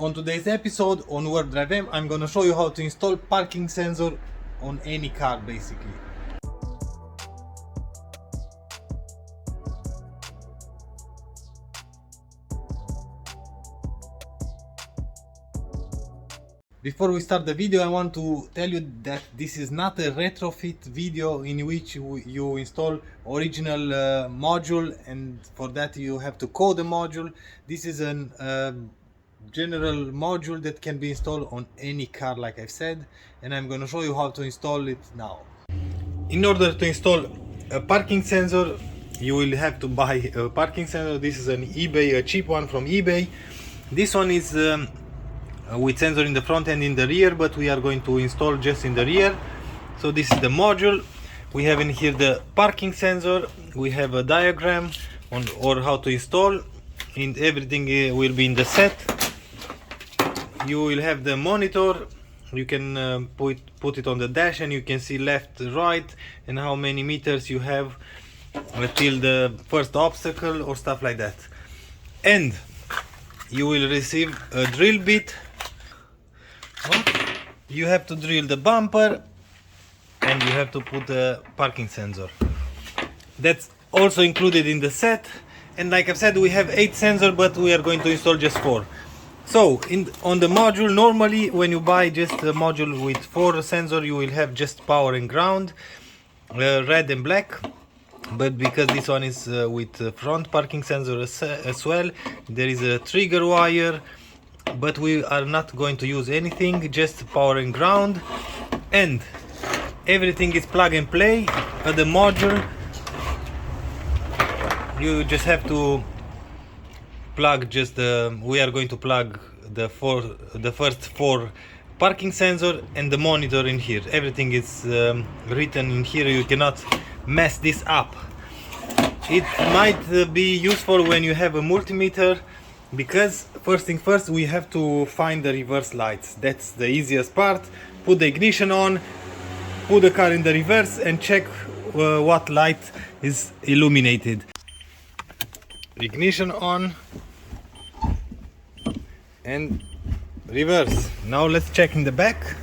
On today's episode on WarpDriveM, I'm gonna show you how to install parking sensor on any car basically. Before we start the video, I want to tell you that this is not a retrofit video in which you install original module, and for that you have to code the module. This is an general module that can be installed on any car, like I've said, and I'm going to show you how to install it now. In order to install a parking sensor, you will have to buy a parking sensor. This is an eBay, a cheap one from eBay. This one is with sensor in the front and in the rear, but we are going to install just in the rear. So this is the module. We have in here the parking sensor. We have a diagram on or how to install, and everything will be in the set. You will have the monitor. You can put it on the dash and you can see left, right, and how many meters you have till the first obstacle or stuff like that. And you will receive a drill bit. You have to drill the bumper and you have to put a parking sensor. That's also included in the set. And like I've said, we have 8 sensors, but we are going to install just 4. So on the module, normally when you buy just a module with 4 sensors, you will have just power and ground, red and black. But because this one is with front parking sensor as well, there is a trigger wire, but we are not going to use anything, just power and ground, and everything is plug and play at the module. You just have to plug we are going to plug the first 4 parking sensor and the monitor in here. Everything is written in here. You cannot mess this up. It might be useful when you have a multimeter, because first thing first, we have to find the reverse lights. That's the easiest part. Put the ignition on, put the car in the reverse, and check what light is illuminated. Ignition on and reverse. Now let's check in the back.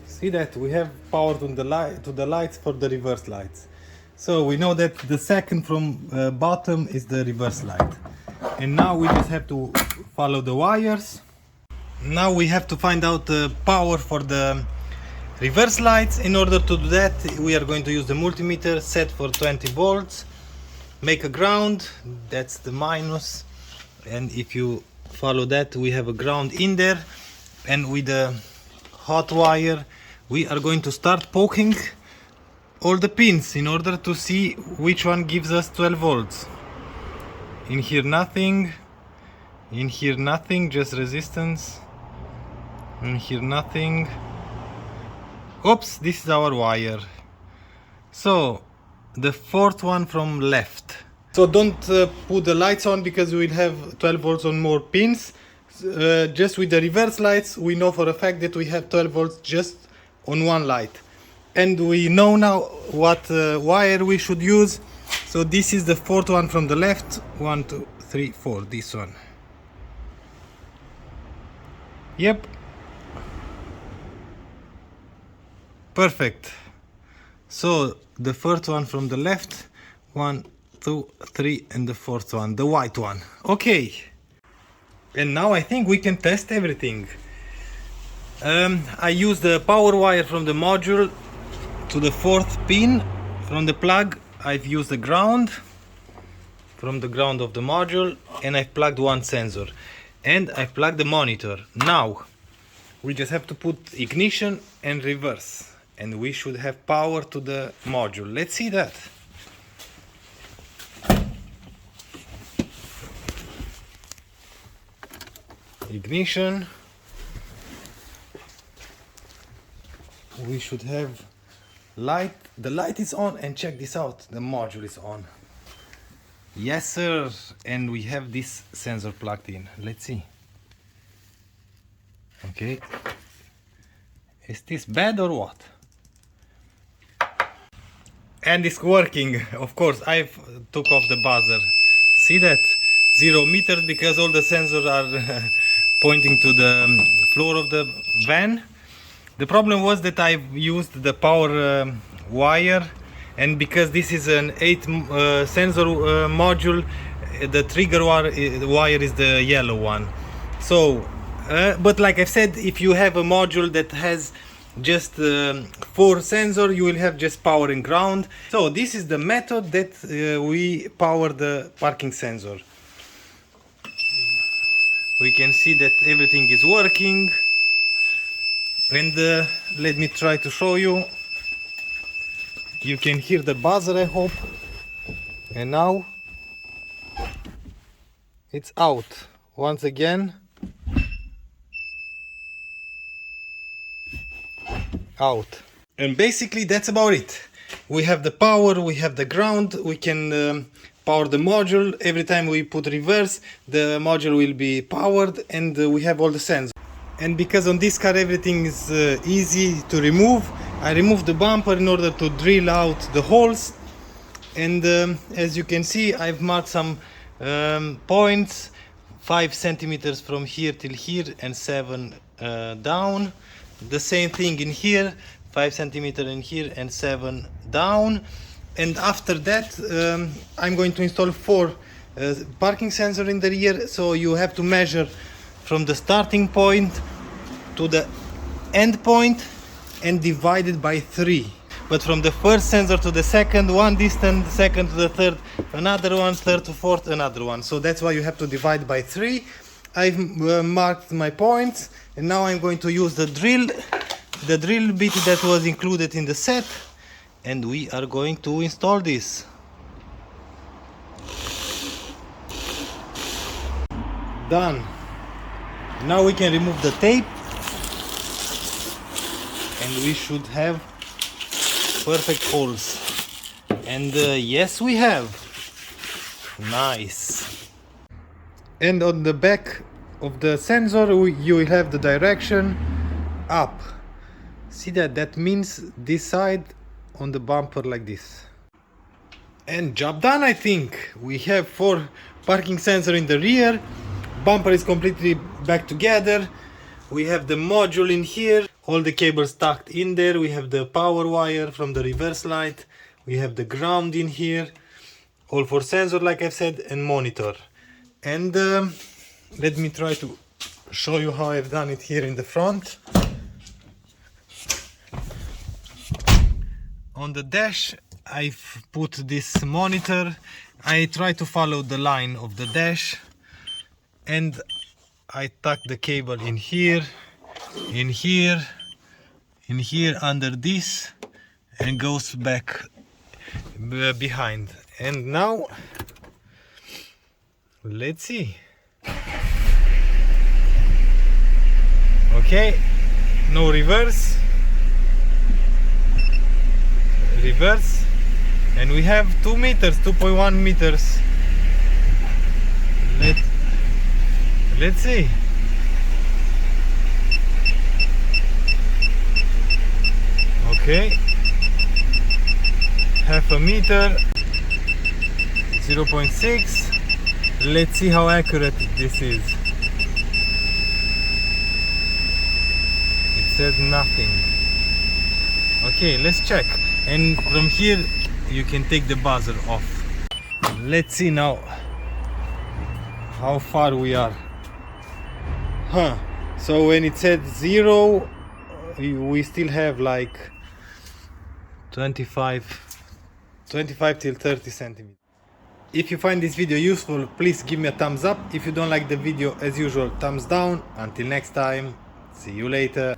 See that we have power to the lights for the reverse lights. So we know that the second from bottom is the reverse light. And now we just have to follow the wires. Now we have to find out the power for the reverse lights. In order to do that, we are going to use the multimeter set for 20 volts. Make a ground, that's the minus. And if you follow that, we have a ground in there. And with the hot wire, we are going to start poking all the pins in order to see which one gives us 12 volts. In here nothing, in here nothing, just resistance. In here nothing. Oops, this is our wire. So the 4th one from left. So don't put the lights on, because we will have 12 volts on more pins. Just with the reverse lights, we know for a fact that we have 12 volts just on one light. And we know now what wire we should use. So this is the 4th one from the left. 1, 2, 3, 4, this one. Yep. Perfect. So the 4th one from the left, 1, 2, 3, and the 4th one, the white one. Okay. And now I think we can test everything. I use the power wire from the module to the 4th pin. From the plug, I've used the ground from the ground of the module, and I've plugged one sensor, and I've plugged the monitor. Now we just have to put ignition and reverse, and we should have power to the module. Let's see that. Ignition. We should have light. The light is on, and check this out, the module is on. Yes sir, and we have this sensor plugged in. Let's see. Okay, is this bad or what? And it's working. Of course, I've took off the buzzer. See that? 0 meters because all the sensors are pointing to the floor of the van. The problem was that I used the power wire, and because this is an 8 sensor module, the trigger wire is the yellow one. So but like I said, if you have a module that has just 4 sensors, you will have just power and ground. So this is the method that we power the parking sensor. We can see that everything is working, and let me try to show you. You can hear the buzzer, I hope, and now it's out once again. Out. And basically that's about it. We have the power, we have the ground, we can power the module. Every time we put reverse, the module will be powered, and we have all the sensors. And because on this car everything is easy to remove, I removed the bumper in order to drill out the holes. And as you can see, I've marked some points, 5 centimeters from here till here and 7 down. The same thing in here, 5 centimeters in here and 7 down. And after that I'm going to install 4 parking sensors in the rear. So you have to measure from the starting point to the end point and divide it by 3. But from the first sensor to the second, one distance, second to the third, another one, third to fourth, another one. So that's why you have to divide by 3. I've marked my points, and now I'm going to use the drill bit that was included in the set, and we are going to install this. Done. Now we can remove the tape, and we should have perfect holes. And yes, we have. Nice. And on the back of the sensor you will have the direction up. See that means this side on the bumper like this. And job done, I think. We have 4 parking sensors in the rear. Bumper is completely back together. We have the module in here, all the cables tucked in there. We have the power wire from the reverse light. We have the ground in here, all 4 sensors like I said, and monitor. And let me try to show you how I've done it here in the front. On the dash I've put this monitor. I try to follow the line of the dash, and I tuck the cable in here, in here, in here under this, and goes back behind. And now let's see. Okay, no reverse, and we have 2 meters, 2.1 meters. Let's see. Okay, half a meter, 0.6. Let's see how accurate this is. It says nothing. Okay, let's check. And from here you can take the buzzer off. Let's see now how far we are. So when it said 0, we still have like 25 till 30 centimeters. If you find this video useful, please give me a thumbs up. If you don't like the video, as usual, thumbs down. Until next time, see you later.